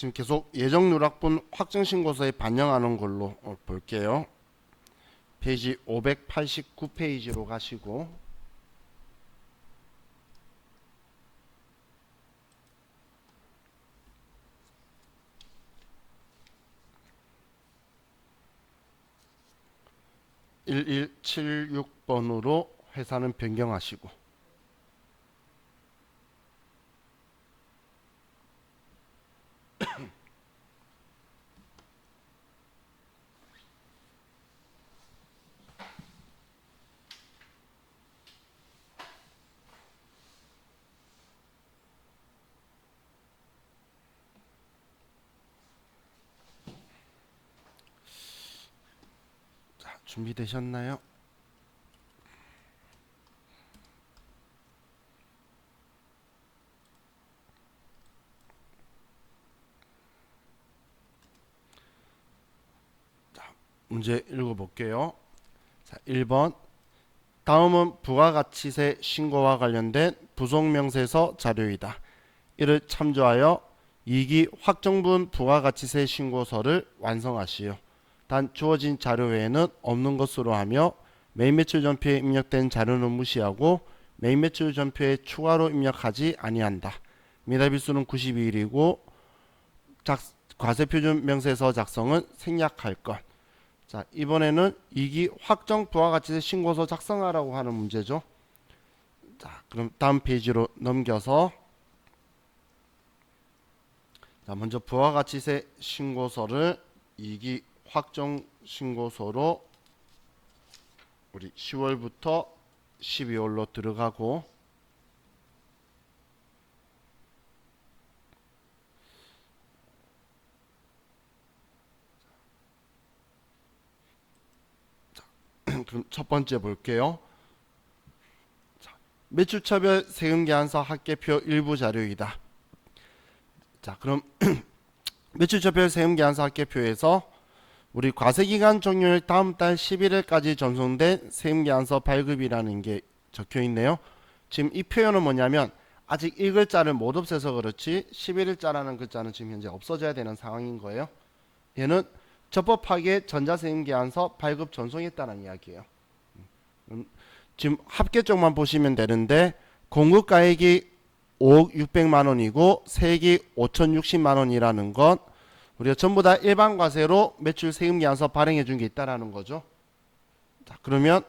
지금 계속 예정 누락분 확정 신고서에 반영하는 걸로 볼게요. 페이지 589페이지로 가시고 (1176번으로) 회사는 변경하시고, 자, 준비되셨나요? 문제 읽어볼게요. 자, 1번. 다음은 부가가치세 신고와 관련된 부속명세서 자료이다. 이를 참조하여 2기 확정분 부가가치세 신고서를 완성하시오. 단 주어진 자료 외에는 없는 것으로 하며 매입 매출 전표에 입력된 자료는 무시하고 매입 매출 전표에 추가로 입력하지 아니한다. 미납일수는 92일이고 과세표준 명세서 작성은 생략할 것. 자, 이번에는 2기 확정 부가가치세 신고서 작성하라고 하는 문제죠. 자, 그럼 다음 페이지로 넘겨서, 자, 먼저 부가가치세 신고서를 2기 확정 신고서로 우리 10월부터 12월로 들어가고, 그럼 첫 번째 볼게요. 자, 매출처별 세금계산서 합계표 일부 자료이다. 자, 그럼 매출처별 세금계산서 합계표에서 우리 과세기간 종료일 다음 달 11일까지 전송된 세금계산서 발급이라는 게 적혀 있네요. 지금 이 표현은 뭐냐면 아직 이 글자를 못 없애서 그렇지 11일자라는 글자는 지금 현재 없어져야 되는 상황인 거예요. 얘는 적법하게 전자세금계산서 발급 전송했다는 이야기예요. 지금 합계 쪽만 보시면 되는데 공급가액이 5억 600만 원이고 세액이 5,060만 원이라는 건 우리가 전부 다 일반 과세로 매출 세금계산서 발행해 준 게 있다라는 거죠. 자, 그러면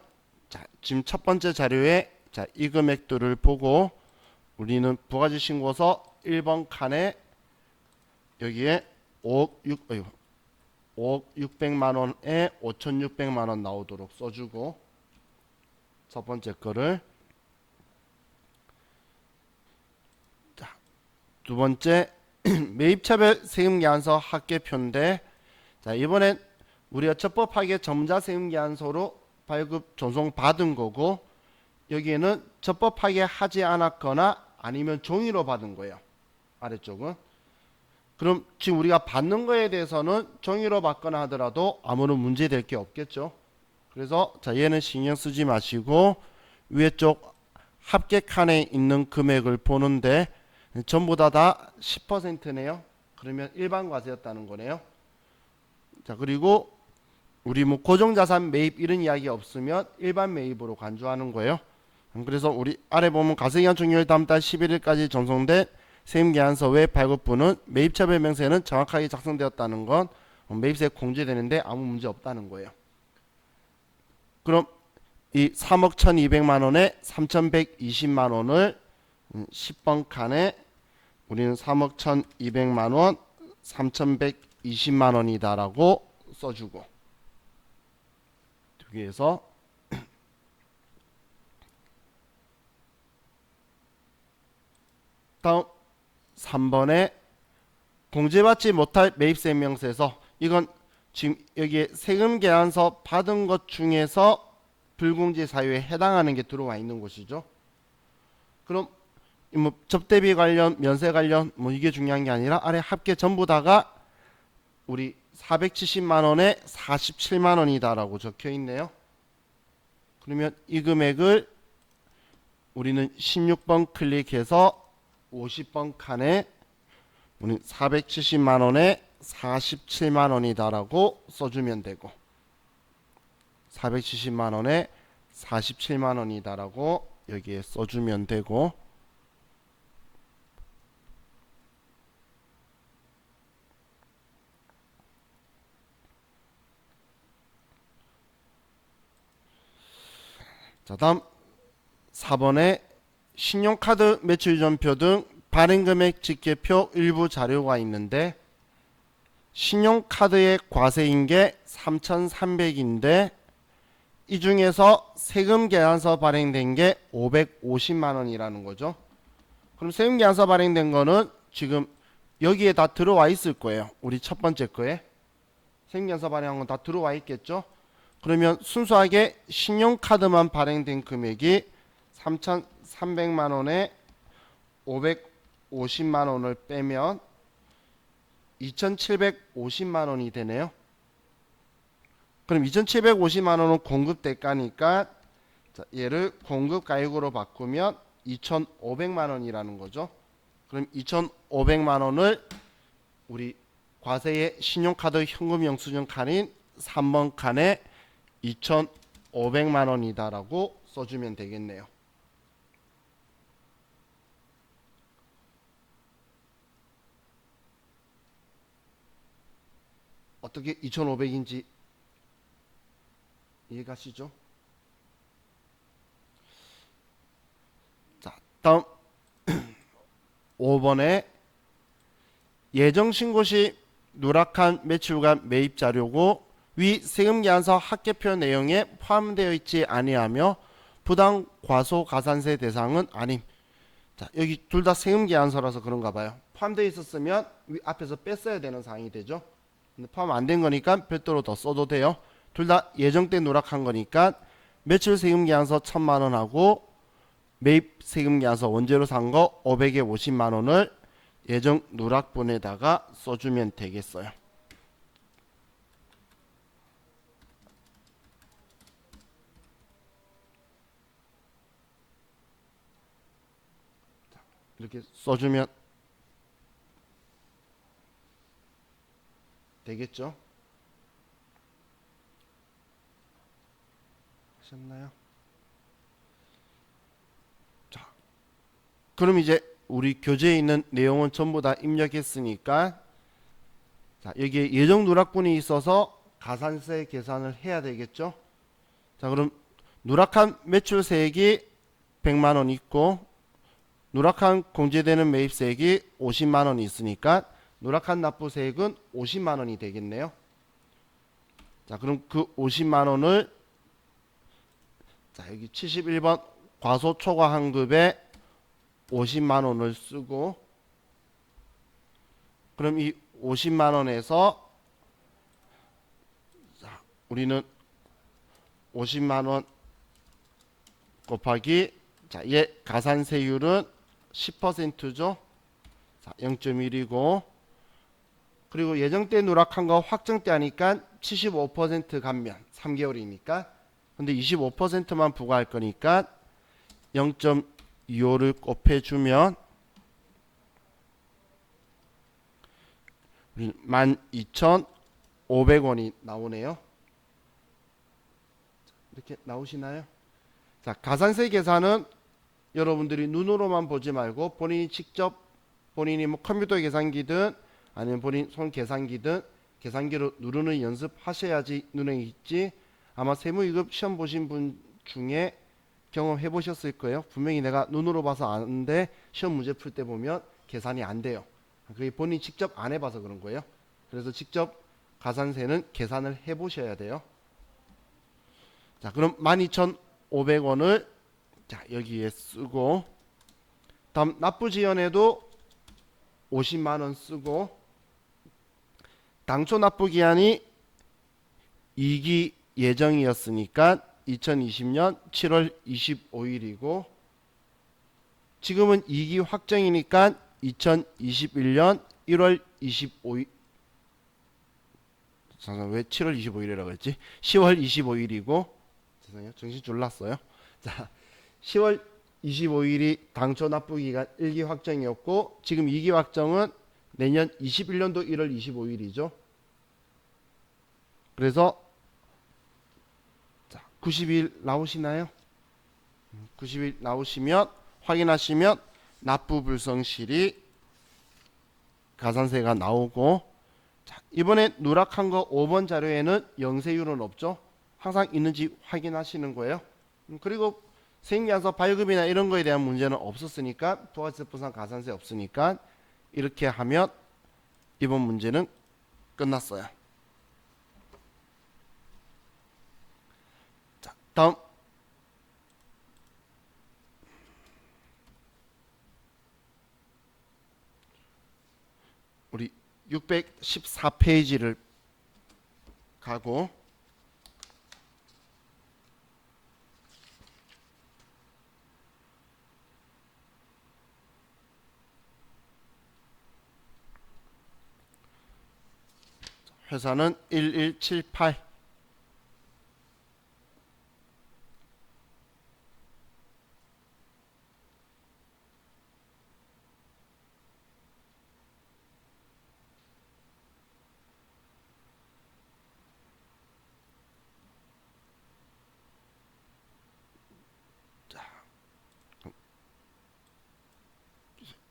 자, 지금 첫 번째 자료에 자, 이 금액들을 보고 우리는 부가지 신고서 1번 칸에 여기에 5억 600만 원에 5,600만 원 나오도록 써주고, 첫 번째 거를, 자, 두 번째 매입차별 세금계산서 합계표인데, 자, 이번엔 우리가 적법하게 점자세금계산서로 발급 전송 받은 거고, 여기에는 적법하게 하지 않았거나 아니면 종이로 받은 거예요. 아래쪽은. 그럼 지금 우리가 받는 거에 대해서는 종이로 받거나 하더라도 아무런 문제될 게 없겠죠. 그래서 자, 얘는 신경 쓰지 마시고 위에 쪽 합계 칸에 있는 금액을 보는데 전부 다 10%네요. 그러면 일반 과세였다는 거네요. 자, 그리고 우리 뭐 고정자산 매입 이런 이야기 없으면 일반 매입으로 간주하는 거예요. 그래서 우리 아래 보면 과세기간 종료일 다음 달 11일까지 전송된 세금계산서 외 발급분은 매입차별 명세는 정확하게 작성되었다는 건 매입세 공제되는데 아무 문제 없다는 거예요. 그럼 이 3억 1200만 원에 3120만 원을 10번 칸에 우리는 3억 1200만 원 3120만 원이다라고 써주고, 여기에서 다음 3번에 공제받지 못할 매입세 명세서, 이건 지금 여기에 세금계산서 받은 것 중에서 불공제 사유에 해당하는 게 들어와 있는 곳이죠. 그럼 뭐 접대비 관련, 면세 관련 뭐 이게 중요한 게 아니라 아래 합계 전부 다가 우리 470만 원에 47만 원이다라고 적혀 있네요. 그러면 이 금액을 우리는 16번 클릭해서 50번 칸에 우리 470만 원에 47만 원이다라고 써주면 되고 470만 원에 47만 원이다라고 여기에 써주면 되고 자 다음 4번에 신용카드 매출전표 등 발행금액 집계표 일부 자료가 있는데 신용카드의 과세인 게 3,300인데 이 중에서 세금 계산서 발행된 게 550만 원이라는 거죠. 그럼 세금 계산서 발행된 거는 지금 여기에 다 들어와 있을 거예요. 우리 첫 번째 거에 세금 계산서 발행한 건 다 들어와 있겠죠. 그러면 순수하게 신용카드만 발행된 금액이 3,300만 원에 550만 원을 빼면 2,750만 원이 되네요. 그럼 2,750만 원은 공급 대가니까 얘를 공급 가액으로 바꾸면 2,500만 원이라는 거죠. 그럼 2,500만 원을 우리 과세의 신용카드 현금 영수증 칸인 3번 칸에 2,500만 원이다라고 써주면 되겠네요. 어떻게 2,500인지 이해가시죠? 자, 다음 5번에 예정신고 시 누락한 매출과 매입 자료고 위 세금계산서 합계표 내용에 포함되어 있지 아니하며 부당 과소가산세 대상은 아님. 자, 여기 둘 다 세금계산서라서 그런가 봐요. 포함되어 있었으면 위 앞에서 뺐어야 되는 사항이 되죠. 근데 포함 안 된 거니까 별도로 더 써도 돼요. 둘 다 예정 때 누락한 거니까 매출 세금계산서 1,000만 원하고 매입 세금계산서 원재료 산 거 500에 50만 원을 예정 누락분에다가 써주면 되겠어요. 이렇게 써주면 되겠죠? 하셨나요? 자, 그럼 이제 우리 교재에 있는 내용은 전부 다 입력했으니까 자, 여기에 예정 누락분이 있어서 가산세 계산을 해야 되겠죠? 자, 그럼 누락한 매출세액이 100만 원 있고 누락한 공제되는 매입세액이 50만 원이 있으니까 누락한 납부세액은 50만 원이 되겠네요. 자, 그럼 그 50만 원을 자, 여기 71번 과소 초과 환급에 50만 원을 쓰고 그럼 이 50만 원에서 자, 우리는 50만 원 곱하기 자, 얘 가산세율은 10%죠. 자, 0.1이고 그리고 예정 때 누락한 거 확정 때 하니까 75% 감면 3개월이니까 근데 25%만 부과할 거니까 0.25를 곱해주면 12,500원이 나오네요. 이렇게 나오시나요? 자, 가산세 계산은 여러분들이 눈으로만 보지 말고 본인이 직접 본인이 뭐 컴퓨터 계산기든 아니면 본인 손 계산기든 계산기로 누르는 연습하셔야지 눈에 있지. 아마 세무위급 시험 보신 분 중에 경험해 보셨을 거예요. 분명히 내가 눈으로 봐서 아는데 시험 문제 풀 때 보면 계산이 안 돼요. 그게 본인이 직접 안 해봐서 그런 거예요. 그래서 직접 가산세는 계산을 해 보셔야 돼요. 자, 그럼 12,500원을 자, 여기에 쓰고 다음 납부지연에도 50만 원 쓰고 당초 납부기한이 2기 예정이었으니까 2020년 7월 25일이고 지금은 2기 확정이니까 2021년 1월 25일 잠깐 왜 7월 25일이라고 했지? 10월 25일이고 죄송해요. 정신 졸랐어요. 자, 10월 25일이 당초 납부기간 1기 확정이었고 지금 2기 확정은 내년 21년도 1월 25일이죠. 그래서 자, 90일 나오시나요? 90일 나오시면 확인하시면 납부 불성실이 가산세가 나오고, 자, 이번에 누락한 거 5번 자료에는 영세율은 없죠. 항상 있는지 확인하시는 거예요. 그리고 세금계산서 발급이나 이런 거에 대한 문제는 없었으니까, 부가세 부산 가산세 없으니까 이렇게 하면 이번 문제는 끝났어요. 자, 다음 우리 614페이지를 가고, 회사는 1178. 자,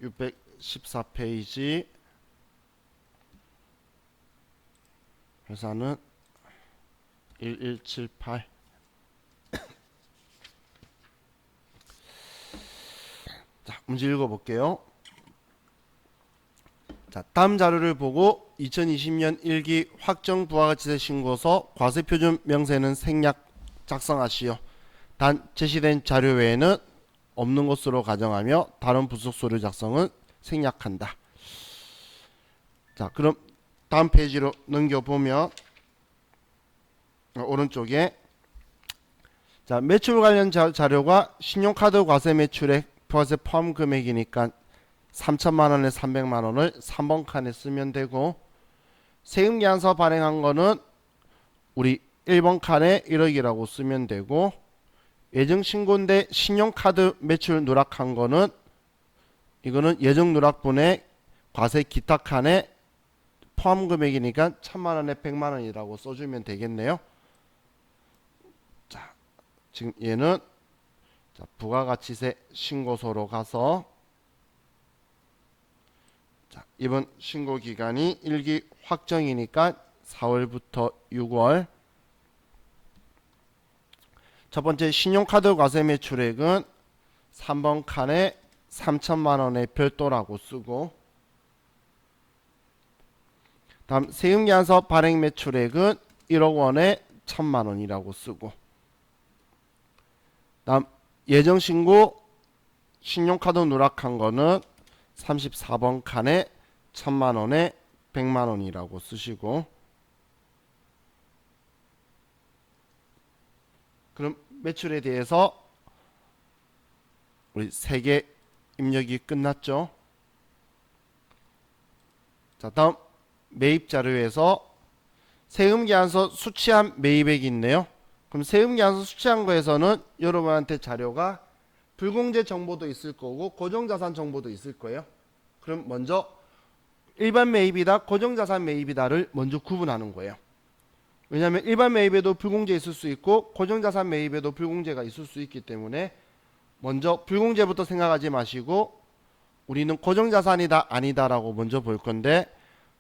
614페이지 회사는 1178. 자, 문제 읽어볼게요. 자, 다음 자료를 보고 2020년 1기 확정 부가가치세 신고서 과세표준 명세는 생략 작성하시오. 단 제시된 자료 외에는 없는 것으로 가정하며 다른 부속 서류 작성은 생략한다. 자, 그럼 다음 페이지로 넘겨보면 오른쪽에 자, 매출 관련 자료가 신용카드 과세 매출액 부가세 포함 금액이니까 3천만 원에 300만 원을 3번 칸에 쓰면 되고, 세금계산서 발행한 거는 우리 1번 칸에 1억이라고 쓰면 되고, 예정신고인데 신용카드 매출 누락한 거는 이거는 예정 누락분의 과세 기타 칸에 포함 금액이니까 1000만 원에 100만 원이라고 써주면 되겠네요. 자, 지금 얘는 자, 부가가치세 신고서로 가서 자, 이번 신고 기간이 1기 확정이니까 4월부터 6월. 첫 번째 신용카드 과세 매출액은 3번 칸에 3천만 원의 별도라고 쓰고, 다음 세금계산서 발행 매출액은 1억 원에 1000만 원이라고 쓰고, 다음 예정신고 신용카드 누락한 거는 34번 칸에 1000만 원에 100만 원이라고 쓰시고, 그럼 매출에 대해서 우리 3개 입력이 끝났죠. 자, 다음 매입 자료에서 세금계산서 수취한 매입액이 있네요. 그럼 세금계산서 수취한 거에서는 여러분한테 자료가 불공제 정보도 있을 거고 고정자산 정보도 있을 거예요. 그럼 먼저 일반 매입이다 고정자산 매입이다를 먼저 구분하는 거예요. 왜냐하면 일반 매입에도 불공제 있을 수 있고 고정자산 매입에도 불공제가 있을 수 있기 때문에 먼저 불공제부터 생각하지 마시고 우리는 고정자산이다 아니다 라고 먼저 볼 건데,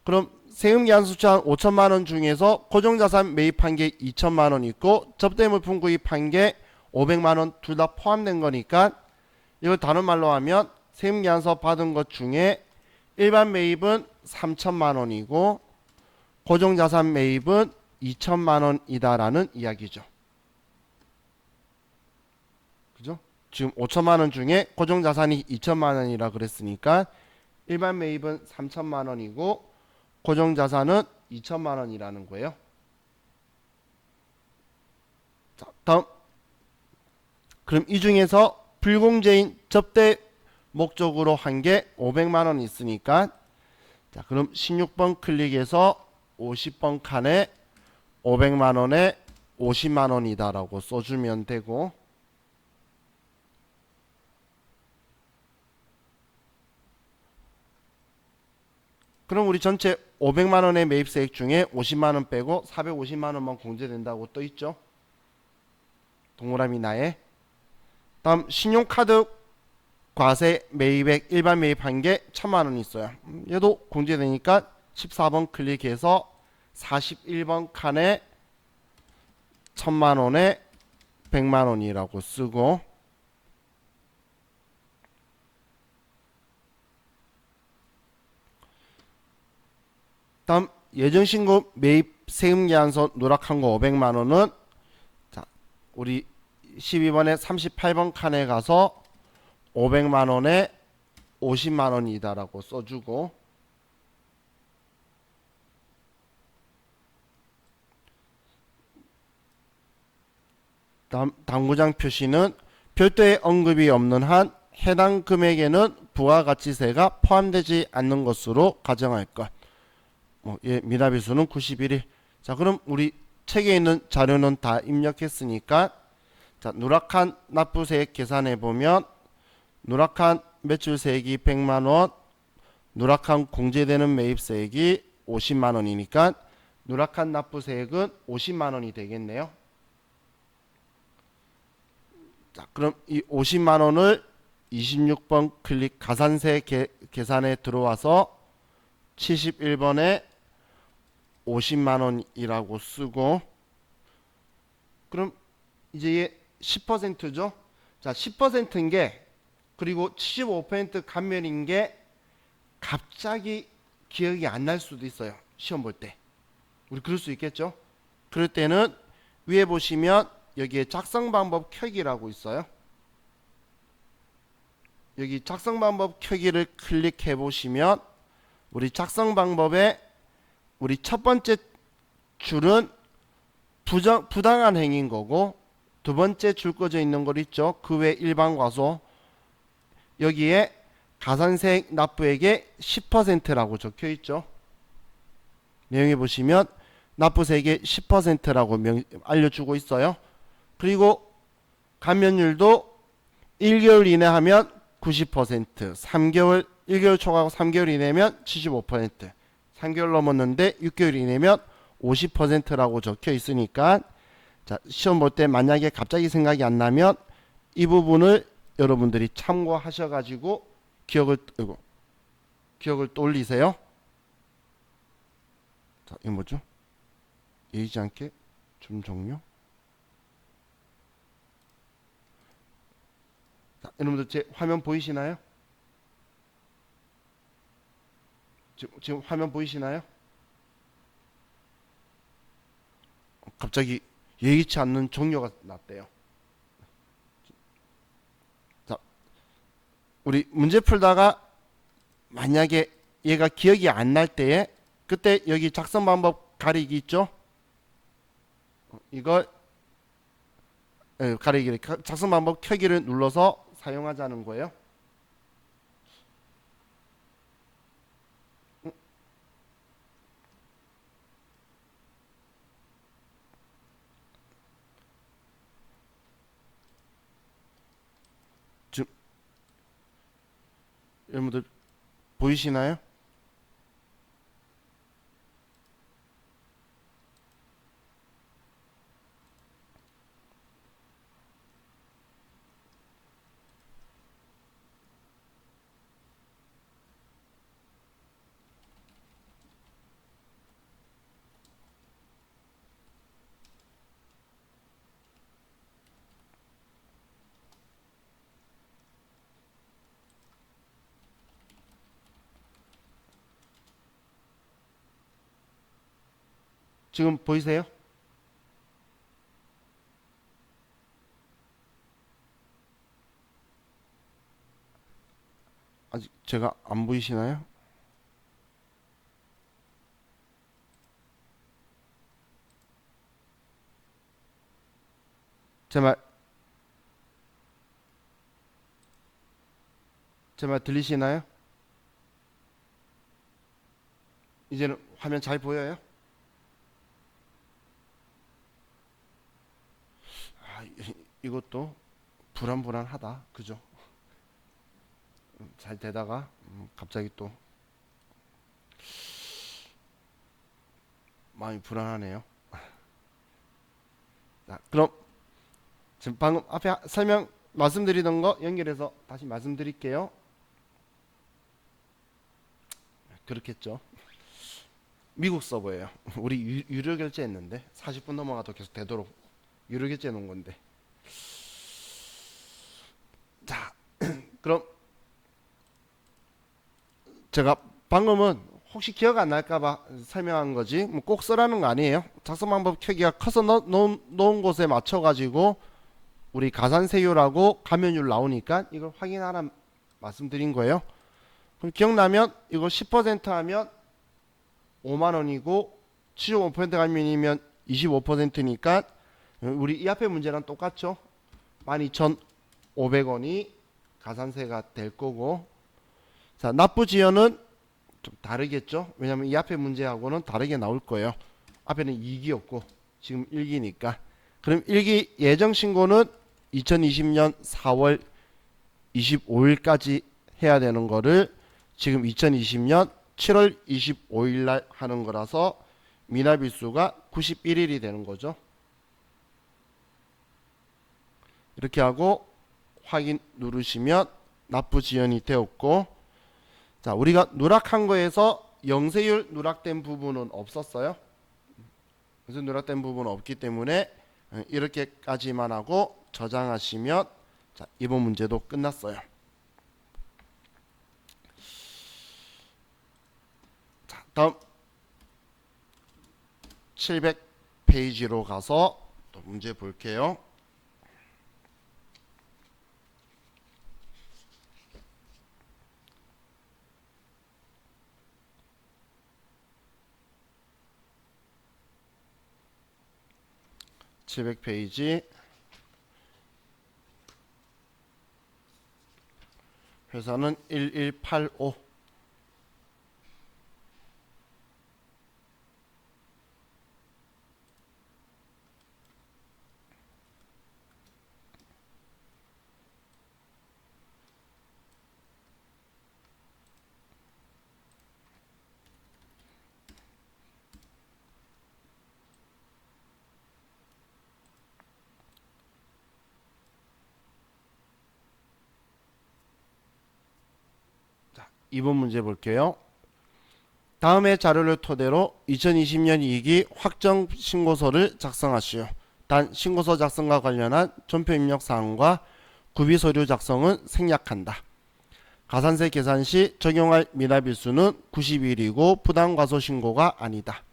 그럼 세금계산서 수취한 5천만 원 중에서 고정자산 매입한 게 2천만 원 있고 접대물품 구입한 게 500만 원 둘 다 포함된 거니까, 이걸 다른 말로 하면 세금계산서 받은 것 중에 일반 매입은 3천만 원이고 고정자산 매입은 2천만 원이다 라는 이야기죠. 그죠? 지금 5천만 원 중에 고정자산이 2천만 원이라 그랬으니까 일반 매입은 3천만 원이고 고정자산은 2천만 원이라는 거예요. 자, 다음. 그럼 이 중에서 불공제인 접대 목적으로 한 게 500만 원 있으니까, 자, 그럼 16번 클릭해서 50번 칸에 500만 원에 50만 원이다 라고 써주면 되고, 그럼 우리 전체 500만 원의 매입세액 중에 50만 원 빼고 450만 원만 공제된다고 떠 있죠. 동그라미 나에. 다음 신용카드 과세 매입액 일반 매입한 게 1000만 원 있어요. 얘도 공제되니까 14번 클릭해서 41번 칸에 1000만 원에 100만 원이라고 쓰고, 다음 예정신고 매입 세금계산서 누락한 거 500만 원은 자, 우리 12번에 38번 칸에 가서 500만 원에 50만 원이다라고 써주고, 다음 당구장 표시는 별도의 언급이 없는 한 해당 금액에는 부가가치세가 포함되지 않는 것으로 가정할 것. 예, 미납일수는 91일. 자, 그럼 우리 책에 있는 자료는 다 입력했으니까, 자, 누락한 납부세액 계산해 보면 누락한 매출세액이 100만 원, 누락한 공제되는 매입세액이 50만 원이니까 누락한 납부세액은 50만 원이 되겠네요. 자, 그럼 이 50만 원을 26번 클릭 가산세 계산에 들어와서 71번에 50만 원이라고 쓰고, 그럼 이제 얘 10%죠. 자, 10%인 게, 그리고 75% 감면인 게 갑자기 기억이 안 날 수도 있어요. 시험 볼 때. 우리 그럴 수 있겠죠. 그럴 때는 위에 보시면 여기에 작성 방법 켜기라고 있어요. 여기 작성 방법 켜기를 클릭해 보시면 우리 작성 방법에 우리 첫 번째 줄은 부당한 행위인 거고, 두 번째 줄 꺼져 있는 거 있죠. 그 외 일반 과소, 여기에 가산세액 납부액의 10%라고 적혀 있죠. 내용에 보시면 납부세액의 10%라고 알려주고 있어요. 그리고 감면율도 1개월 이내 하면 90%, 3개월, 1개월 초과하고 3개월 이내면 75%, 3개월 넘었는데 6개월 이내면 50%라고 적혀 있으니까, 자, 시험 볼 때 만약에 갑자기 생각이 안 나면 이 부분을 여러분들이 참고하셔 가지고 기억을 떠올리세요. 자, 이거 뭐죠? 예의지 않게 좀 종료. 자, 여러분들 제 화면 보이시나요? 지금 화면 보이시나요? 갑자기 예의치 않는 종료가 났대요. 자, 우리 문제 풀다가 만약에 얘가 기억이 안 날 때에, 그때 여기 작성 방법 가리기 있죠? 이걸 가리기를, 작성 방법 켜기를 눌러서 사용하자는 거예요. 지금 여러분들 보이시나요? 지금 보이세요? 아직 제가 안 보이시나요? 제 말 들리시나요? 이제는 화면 잘 보여요? 아, 이것도 불안불안하다. 그죠? 잘 되다가 갑자기 또 마음이 불안하네요. 자, 그럼 지금 방금 앞에 설명 말씀드리던 거 연결해서 다시 말씀드릴게요. 그렇겠죠. 미국 서버예요. 우리 유료 결제했는데 40분 넘어가도 계속 되도록 유료 결제해 놓은 건데. 자, 그럼 제가 방금은 혹시 기억 안 날까봐 설명한 거지 뭐 꼭 쓰라는 거 아니에요. 작성 방법 켜기가 커서 놓은 곳에 맞춰가지고 우리 가산세율하고 감면율 나오니까 이걸 확인하라 말씀드린 거예요. 그럼 기억나면 이거 10% 하면 5만원이고 75% 감면이면 25%니까 우리 이 앞에 문제랑 똑같죠. 12,500원이 가산세가 될 거고, 자, 납부지연은 좀 다르겠죠. 왜냐면 이 앞에 문제하고는 다르게 나올 거예요. 앞에는 2기였고 지금 1기니까. 그럼 1기 예정신고는 2020년 4월 25일까지 해야 되는 거를 지금 2020년 7월 25일 날 하는 거라서 미납일수가 91일이 되는 거죠. 이렇게 하고 확인 누르시면 납부지연이 되었고, 자, 우리가 누락한 거에서 영세율 누락된 부분은 없었어요. 그래서 누락된 부분은 없기 때문에 이렇게까지만 하고 저장하시면, 자, 이번 문제도 끝났어요. 자, 다음 700페이지로 가서 또 문제 볼게요. (700페이지) 회사는 1185. 이번 문제 볼게요. 다음의 자료를 토대로 2020년 이익이 확정 신고서를 작성하시오. 단 신고서 작성과 관련한 존표 입력 사항과 구비 서류 작성은 생략한다. 가산세 계산 시 적용할 미납일수는 90일이고 부당과소 신고가 아니다.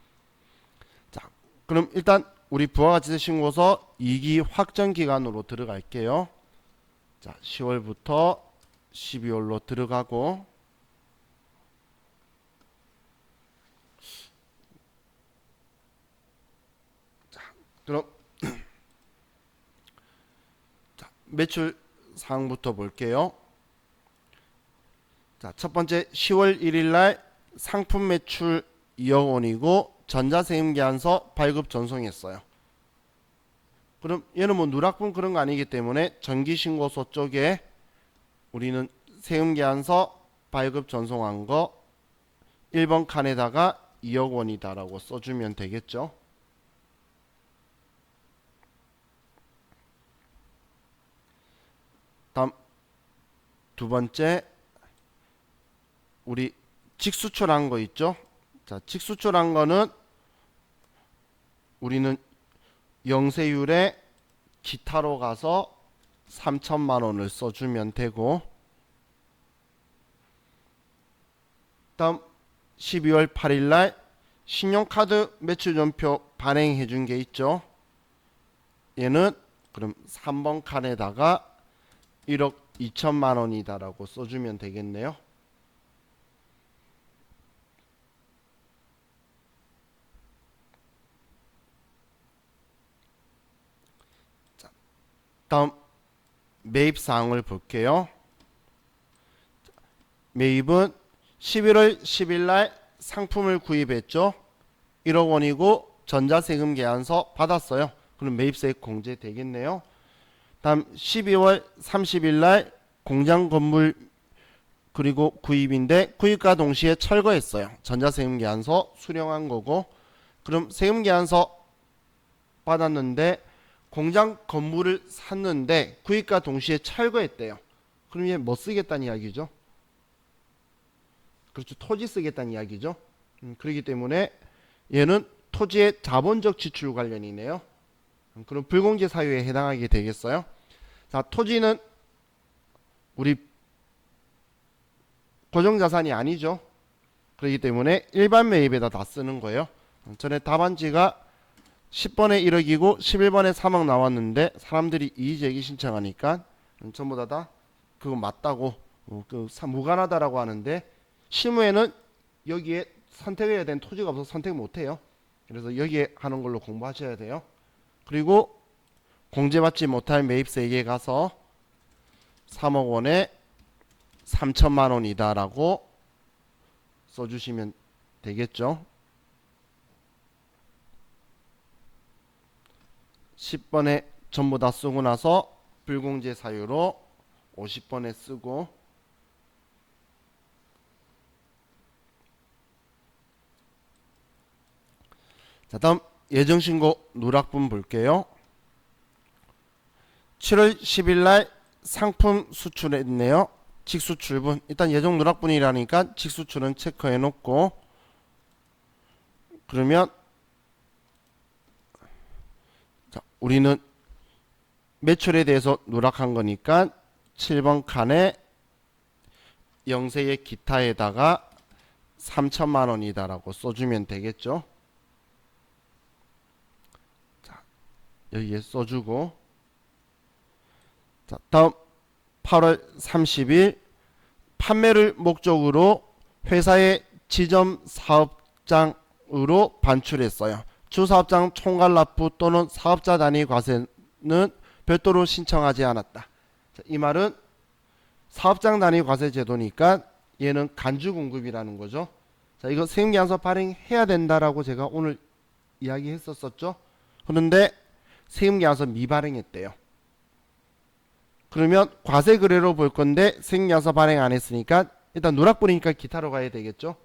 자, 그럼 일단 우리 부가가치세 신고서 이익이 확정 기간으로 들어갈게요. 자, 10월부터 12월로 들어가고, 그럼 자, 매출 사항부터 볼게요. 자, 첫 번째 10월 1일 날 상품 매출 2억 원이고 전자세금계산서 발급 전송했어요. 그럼 얘는 뭐 누락분 그런 거 아니기 때문에 정기신고서 쪽에 우리는 세금계산서 발급 전송한 거 1번 칸에다가 2억 원이다 라고 써주면 되겠죠. 다음 두 번째 우리 직수출한 거 있죠. 자, 직수출한 거는 우리는 영세율에 기타로 가서 3천만 원을 써주면 되고, 다음 12월 8일 날 신용카드 매출전표 발행해 준 게 있죠. 얘는 그럼 3번 칸에다가 1억 2천만 원이다 라고 써주면 되겠네요. 자, 다음 매입사항을 볼게요. 매입은 11월 10일 날 상품을 구입했죠. 1억 원이고 전자세금 계산서 받았어요. 그럼 매입세액 공제 되겠네요. 다음 12월 30일 날 공장 건물 그리고 구입인데 구입과 동시에 철거했어요. 전자세금 계산서 수령한 거고, 그럼 세금계산서 받았는데 공장 건물을 샀는데 구입과 동시에 철거했대요. 그럼 얘 뭐 쓰겠다는 이야기죠? 그렇죠. 토지 쓰겠다는 이야기죠. 그렇기 때문에 얘는 토지의 자본적 지출 관련이네요. 그럼 불공제 사유에 해당하게 되겠어요. 자, 토지는 우리 고정자산이 아니죠. 그렇기 때문에 일반 매입에다 다 쓰는 거예요. 전에 답안지가 10번에 1억이고 11번에 3억 나왔는데 사람들이 이의제기 신청하니까 전부 다 그거 맞다고 무관하다라고 하는데 실무에는 여기에 선택해야 되는 토지가 없어서 선택 못해요. 그래서 여기에 하는 걸로 공부하셔야 돼요. 그리고 공제받지 못할 매입세액에 가서 3억 원에 3천만 원이다라고 써주시면 되겠죠. 10번에 전부 다 쓰고 나서 불공제 사유로 50번에 쓰고 자, 다음 예정신고 누락분 볼게요. 7월 10일 날 상품 수출했네요. 직수출분. 일단 예정 누락분이라니까 직수출은 체크해 놓고 그러면 자, 우리는 매출에 대해서 누락한 거니까 7번 칸에 영세의 기타에다가 3천만 원이다라고 써주면 되겠죠. 자, 여기에 써주고 자, 다음 8월 30일 판매를 목적으로 회사의 지점 사업장으로 반출했어요. 주사업장 총괄 납부 또는 사업자 단위 과세는 별도로 신청하지 않았다. 자, 이 말은 사업장 단위 과세 제도니까 얘는 간주 공급이라는 거죠. 자, 이거 세금계산서 발행해야 된다라고 제가 오늘 이야기했었죠. 그런데 세금계산서 미발행했대요. 그러면 과세 거래로 볼 건데 세금계산서 발행 안 했으니까 일단 누락분이니까 기타로 가야 되겠죠.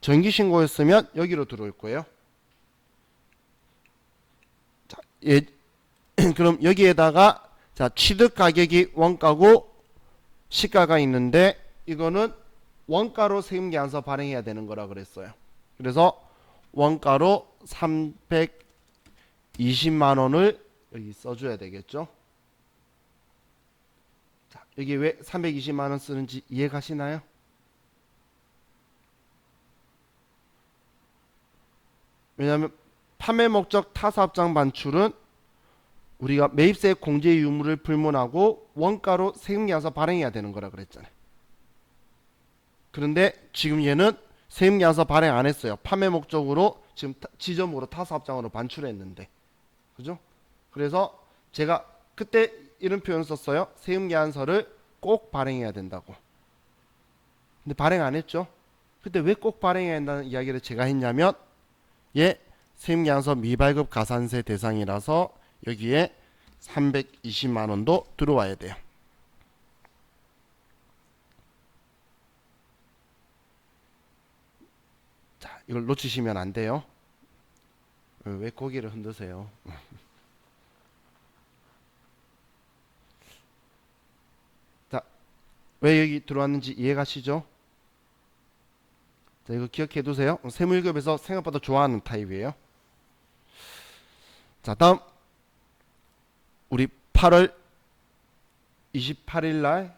정기신고였으면 여기로 들어올 거예요. 자, 그럼 여기에다가 자, 취득 가격이 원가고 시가가 있는데 이거는 원가로 세금계산서 발행해야 되는 거라 그랬어요. 그래서 원가로 320만 원을 여기 써줘야 되겠죠. 자, 여기 왜 320만 원 쓰는지 이해가시나요? 왜냐하면 판매 목적 타사업장 반출은 우리가 매입세 공제 유무를 불문하고 원가로 세금계산서 발행해야 되는 거라 그랬잖아요. 그런데 지금 얘는 세금계산서 발행 안 했어요. 판매 목적으로 지금 지점으로 타사업장으로 반출했는데, 그죠? 그래서 제가 그때 이런 표현 썼어요. 세금계산서를 꼭 발행해야 된다고. 근데 발행 안 했죠. 그때 왜 꼭 발행해야 한다는 이야기를 제가 했냐면 얘 세금계산서 미발급 가산세 대상이라서 여기에 320만 원도 들어와야 돼요. 자, 이걸 놓치시면 안 돼요. 왜 고개를 흔드세요? 자, 왜 여기 들어왔는지 이해가시죠? 자, 이거 기억해 두세요. 세무일급에서 생각보다 좋아하는 타입이에요. 자, 다음 우리 8월 28일 날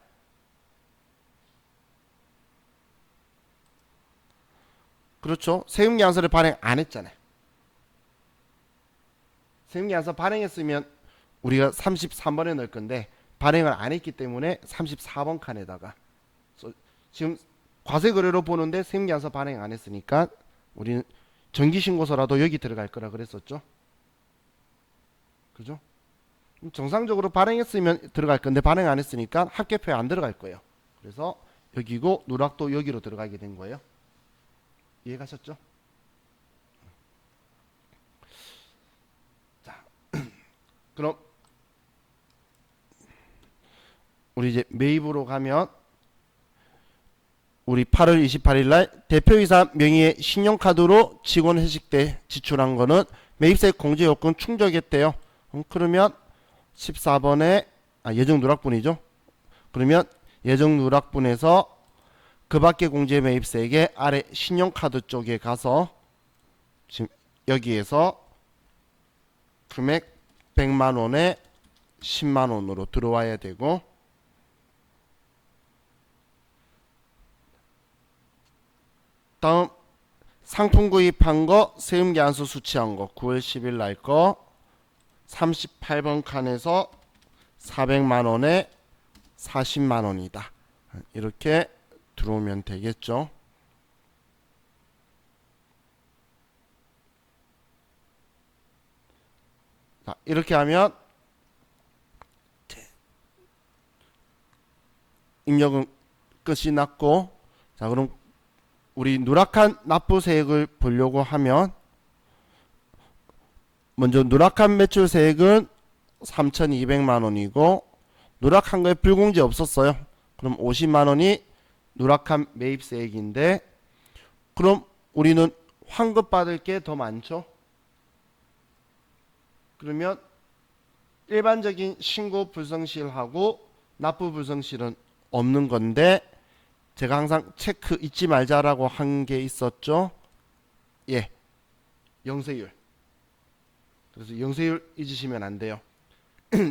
그렇죠. 세금계산서를 발행 안 했잖아요. 세금계산서 발행했으면 우리가 33번에 넣을 건데 발행을 안 했기 때문에 34번 칸에다가 지금 과세거래로 보는데 세금계산서 발행 안 했으니까 우리는 정기신고서라도 여기 들어갈 거라 그랬었죠. 그죠? 정상적으로 발행했으면 들어갈 건데 발행 안 했으니까 합계표에 안 들어갈 거예요. 그래서 여기고 누락도 여기로 들어가게 된 거예요. 이해가셨죠? 자, 그럼 우리 이제 매입으로 가면 우리 8월 28일 날 대표이사 명의의 신용카드로 직원 회식 때 지출한 거는 매입세 공제 요건 충족했대요. 그러면 14번에 예정 누락분이죠. 그러면 예정 누락분에서 그 밖에 공제 매입세액의 아래 신용카드 쪽에 가서 지금 여기에서 금액 100만원에 10만원으로 들어와야 되고, 다음 상품 구입한 거 세금 계산서 수취한 거 9월 10일 날 거 38번 칸에서 400만원에 40만원이다. 이렇게 들어오면 되겠죠. 자, 이렇게 하면 입력은 끝이 났고, 자 그럼 우리 누락한 납부세액을 보려고 하면 먼저 누락한 매출세액은 3,200만원이고 누락한 거에 불공제 없었어요. 그럼 50만원이 누락한 매입세액인데, 그럼 우리는 환급받을 게 더 많죠. 그러면 일반적인 신고 불성실하고 납부 불성실은 없는 건데, 제가 항상 체크 잊지 말자라고 한 게 있었죠. 예, 영세율. 그래서 영세율 잊으시면 안 돼요.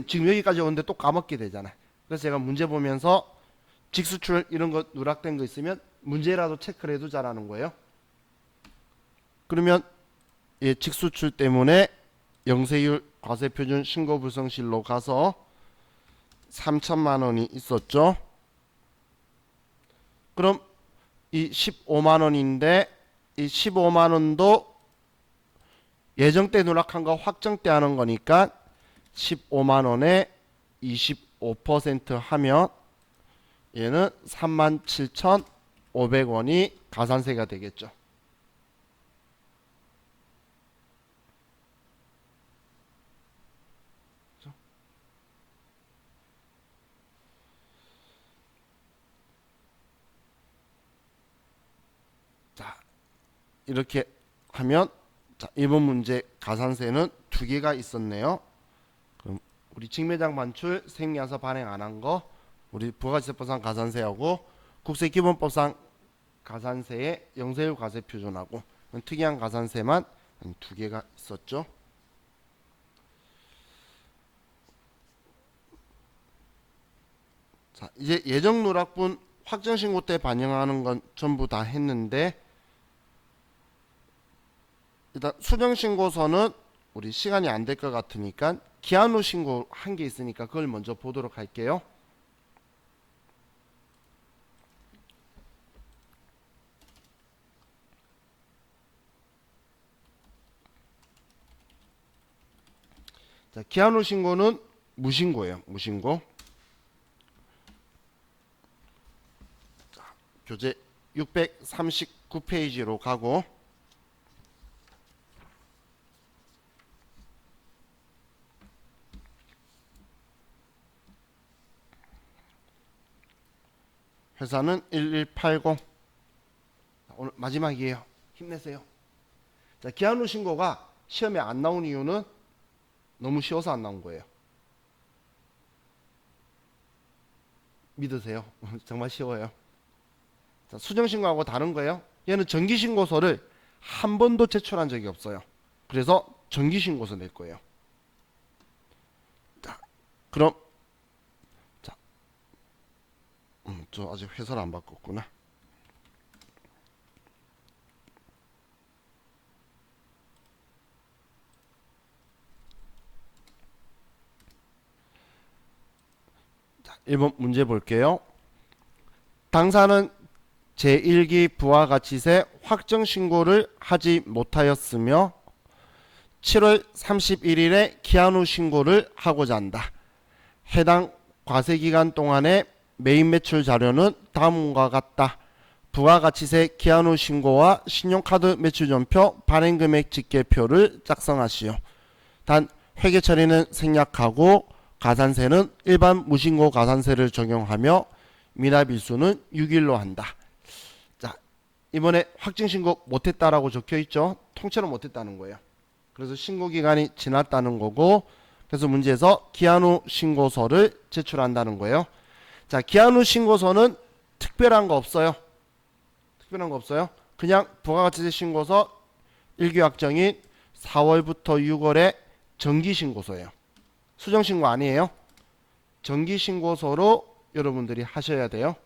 지금 여기까지 오는데 또 까먹게 되잖아요. 그래서 제가 문제 보면서 직수출 이런 거 누락된 거 있으면 문제라도 체크를 해두자라는 거예요. 그러면 예, 직수출 때문에 영세율 과세표준 신고불성실로 가서 3천만원이 있었죠. 그럼 이 15만원인데 이 15만원도 예정 때 누락한 거 확정 때 하는 거니까 15만원에 25% 하면 얘는 37,500원이 가산세가 되겠죠. 자, 이렇게 하면 자, 이번 문제 가산세는 두 개가 있었네요. 그럼 우리 직매장 반출 세금계산서 발행 안 한 거, 우리 부가가치세법상 가산세하고 국세기본법상 가산세의 영세율 과세 표준하고 특이한 가산세만 두 개가 있었죠. 자, 이제 예정 누락분 확정 신고 때 반영하는 건 전부 다 했는데, 일단 수정 신고서는 우리 시간이 안 될 것 같으니까 기한 후 신고 한 게 있으니까 그걸 먼저 보도록 할게요. 자, 기한 후 신고는 무신고예요. 무신고. 자, 교재 639페이지로 가고, 회사는 1180. 오늘 마지막이에요. 힘내세요. 자, 기한 후 신고가 시험에 안 나온 이유는 너무 쉬워서 안 나온 거예요. 믿으세요. 정말 쉬워요. 자, 수정 신고하고 다른 거예요. 얘는 정기 신고서를 한 번도 제출한 적이 없어요. 그래서 정기 신고서 낼 거예요. 자, 그럼 자, 저 아직 회사를 안 바꿨구나. 자, 1번 문제 볼게요. 당사는 제1기 부가가치세 확정 신고를 하지 못하였으며 7월 31일에 기한 후 신고를 하고자 한다. 해당 과세기간 동안의 매입 매출 자료는 다음과 같다. 부가가치세 기한 후 신고와 신용카드 매출전표 발행금액 집계표를 작성하시오. 단 회계 처리는 생략하고 가산세는 일반 무신고 가산세를 적용하며 미납일수는 6일로 한다. 이번에 확정 신고 못했다라고 적혀 있죠. 통째로 못했다는 거예요. 그래서 신고 기간이 지났다는 거고, 그래서 문제에서 기한 후 신고서를 제출한다는 거예요. 자, 기한 후 신고서는 특별한 거 없어요. 특별한 거 없어요. 그냥 부가가치세 신고서 1기 확정인 4월부터 6월에 정기 신고서예요. 수정 신고 아니에요. 정기 신고서로 여러분들이 하셔야 돼요.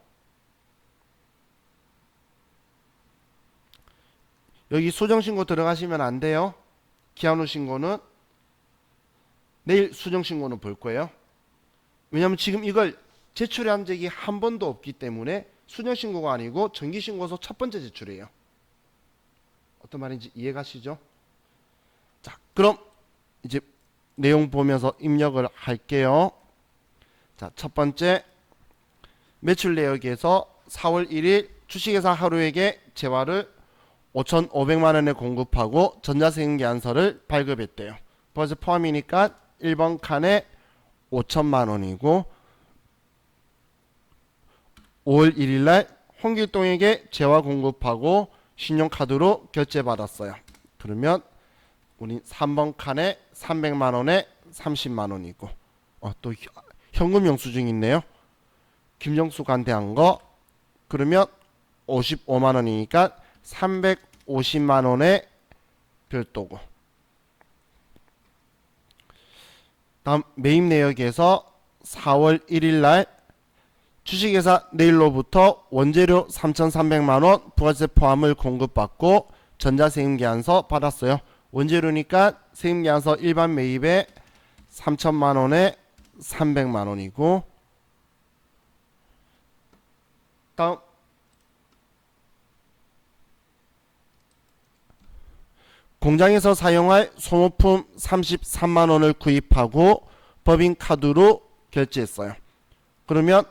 여기 수정 신고 들어가시면 안 돼요. 기한 후 신고는 내일 수정 신고는 볼 거예요. 왜냐하면 지금 이걸 제출한 적이 한 번도 없기 때문에 수정 신고가 아니고 정기 신고서 첫 번째 제출이에요. 어떤 말인지 이해가시죠? 자, 그럼 이제 내용 보면서 입력을 할게요. 자, 첫 번째 매출 내역에서 4월 1일 주식회사 하루에게 재화를 5,500만 원에 공급하고 전자세금계산서를 발급했대요. 벌써 포함이니까 1번 칸에 5천만 원이고 5월 1일 날 홍길동에게 재화 공급하고 신용카드로 결제받았어요. 그러면 우리 3번 칸에 300만 원에 30만 원이고 또 현금 영수증 있네요. 김정수한테 한 거 그러면 55만 원이니까 350만 원의 별도고, 다음 매입 내역에서 4월 1일 날 주식회사 내일로부터 원재료 3,300만 원 부가세 포함을 공급받고 전자세금계산서 받았어요. 원재료니까 세금계산서 일반 매입에 3천만 원에 300만 원이고, 다음 공장에서 사용할 소모품 33만 원을 구입하고 법인카드로 결제했어요. 그러면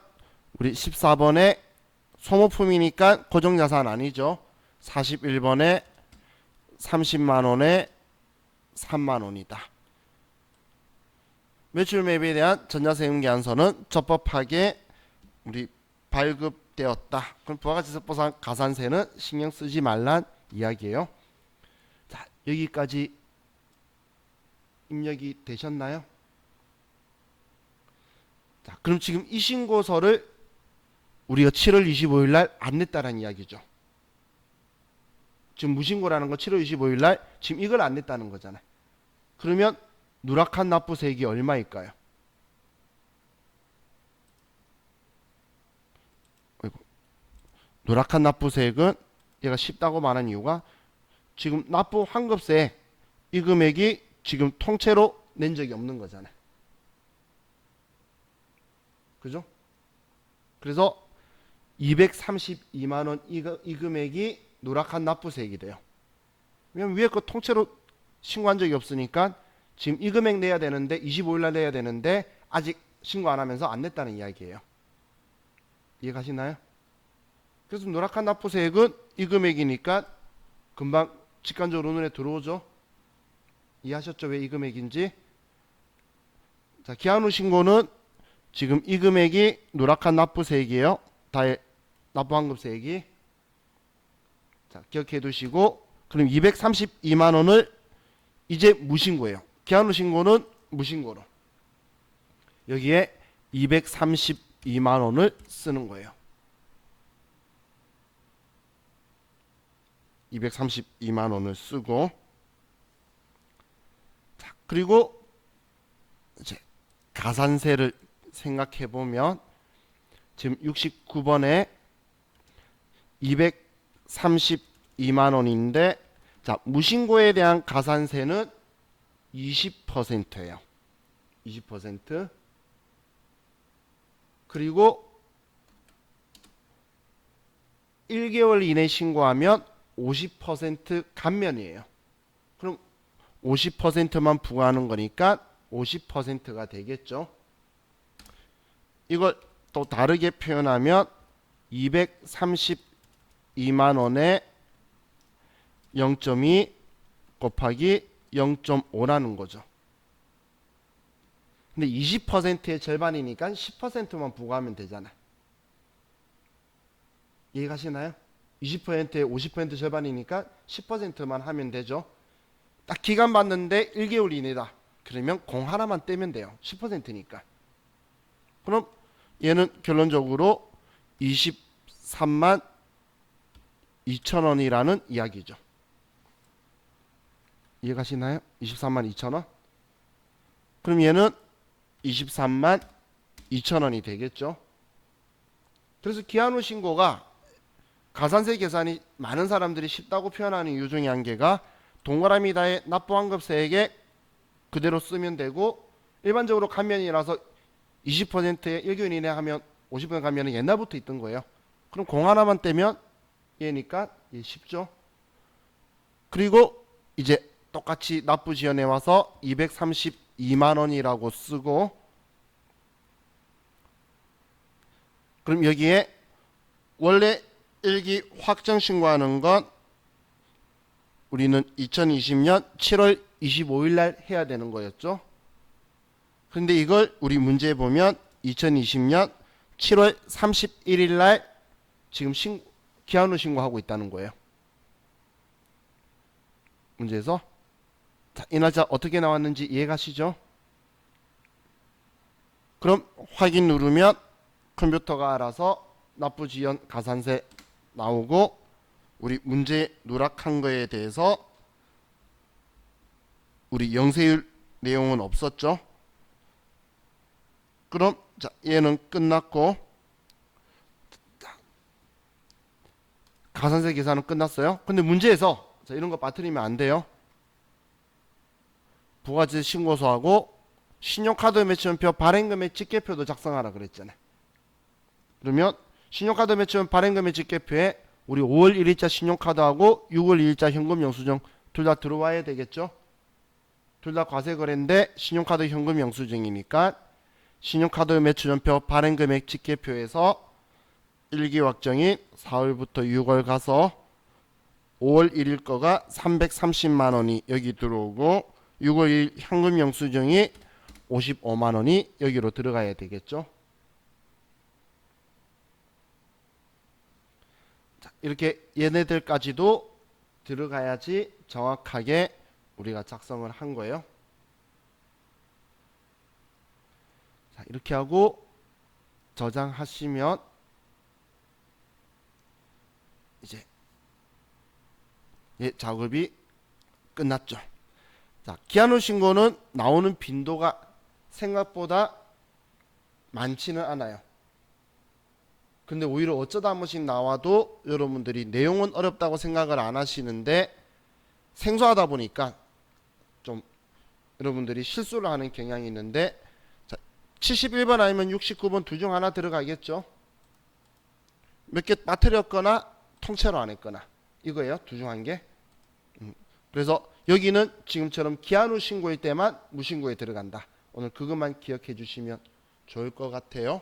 우리 14번에 소모품이니까 고정자산 아니죠. 41번에 30만 원에 3만 원이다. 매출 매입에 대한 전자세금계산서는 적법하게 우리 발급되었다. 그럼 부가가치세법상 가산세는 신경 쓰지 말란 이야기예요. 자, 여기까지 입력이 되셨나요? 자, 그럼 지금 이 신고서를 우리가 7월 25일 날 안 냈다는 이야기죠. 지금 무신고라는 건 7월 25일 날 지금 이걸 안 냈다는 거잖아요. 그러면 누락한 납부세액이 얼마일까요? 누락한 납부세액은 얘가 쉽다고 말한 이유가 지금 납부 환급세 이 금액이 지금 통째로 낸 적이 없는 거잖아요. 그죠? 그래서 232만 원 이 금액이 누락한 납부세액이 돼요. 왜냐면 위에 거 통째로 신고한 적이 없으니까 지금 이 금액 내야 되는데 25일 날 내야 되는데 아직 신고 안 하면서 안 냈다는 이야기예요. 이해가시나요? 그래서 누락한 납부세액은 이 금액이니까 금방 직관적으로 눈에 들어오죠. 이해하셨죠? 왜 이 금액인지. 자, 기한 후 신고는 지금 이 금액이 누락한 납부세액이에요. 다의 납부환급세액이. 자, 기억해 두시고, 그럼 232만 원을 이제 무신고예요. 기한 후 신고는 무신고로. 여기에 232만 원을 쓰는 거예요. 232만 원을 쓰고, 자, 그리고 이제 가산세를 생각해 보면 지금 69번에 232만 원인데, 자, 무신고에 대한 가산세는 20%예요. 20%. 그리고 1개월 이내 신고하면 50% 감면이에요. 그럼 50%만 부과하는 거니까 50%가 되겠죠. 이걸 또 다르게 표현하면 232만 원에 0.2 곱하기 0.5라는 거죠. 근데 20%의 절반이니까 10%만 부과하면 되잖아요. 이해가시나요? 20%에 50% 절반이니까 10%만 하면 되죠. 딱 기간 봤는데 1개월 이내다. 그러면 공 하나만 떼면 돼요. 10%니까. 그럼 얘는 결론적으로 23만 2천 원이라는 이야기죠. 이해가시나요? 23만 2천 원. 그럼 얘는 23만 2천 원이 되겠죠. 그래서 기한 후 신고가 가산세 계산이 많은 사람들이 쉽다고 표현하는 이유 중에 한 개가 동그라미다의 납부환급세액에 그대로 쓰면 되고, 일반적으로 감면이라서 20%에 1개월 이내 하면 50% 감면은 옛날부터 있던 거예요. 그럼 공 하나만 떼면 얘니까 쉽죠. 그리고 이제 똑같이 납부 지연해 와서 232만 원이라고 쓰고, 그럼 여기에 원래 일기 확정 신고하는 건 우리는 2020년 7월 25일 날 해야 되는 거였죠. 근데 이걸 우리 문제에 보면 2020년 7월 31일 날 지금 기한 후 신고하고 있다는 거예요. 문제에서. 자, 이 날짜 어떻게 나왔는지 이해가시죠? 그럼 확인 누르면 컴퓨터가 알아서 납부 지연 가산세 나오고, 우리 문제 누락한 거에 대해서 우리 영세율 내용은 없었죠. 그럼 자, 얘는 끝났고, 가산세 계산은 끝났어요. 근데 문제에서 자, 이런 거 빠뜨리면 안 돼요. 부가세 신고서하고 신용카드 매출표 발행금액 집계표도 작성하라 그랬잖아요. 그러면 신용카드 매출 발행금액 집계표에 우리 5월 1일자 신용카드하고 6월 2일자 현금 영수증 둘 다 들어와야 되겠죠. 둘 다 과세거래인데 신용카드 현금 영수증이니까 신용카드 매출표 발행금액 집계표에서 일기 확정인 4월부터 6월 가서 5월 1일 거가 330만 원이 여기 들어오고, 6월 1일 현금 영수증이 55만 원이 여기로 들어가야 되겠죠. 자, 이렇게 얘네들까지도 들어가야지 정확하게 우리가 작성을 한 거예요. 자, 이렇게 하고 저장하시면 이제 작업이 끝났죠. 자, 기한 후 신고는 나오는 빈도가 생각보다 많지는 않아요. 근데 오히려 어쩌다 한 번씩 나와도 여러분들이 내용은 어렵다고 생각을 안 하시는데 생소하다 보니까 좀 여러분들이 실수를 하는 경향이 있는데, 자, 71번 아니면 69번 둘 중 하나 들어가겠죠. 몇 개 빠뜨렸거나 통째로 안 했거나 이거예요. 둘 중 한 개. 그래서 여기는 지금처럼 기한 후 신고일 때만 무신고에 들어간다. 오늘 그것만 기억해 주시면 좋을 것 같아요.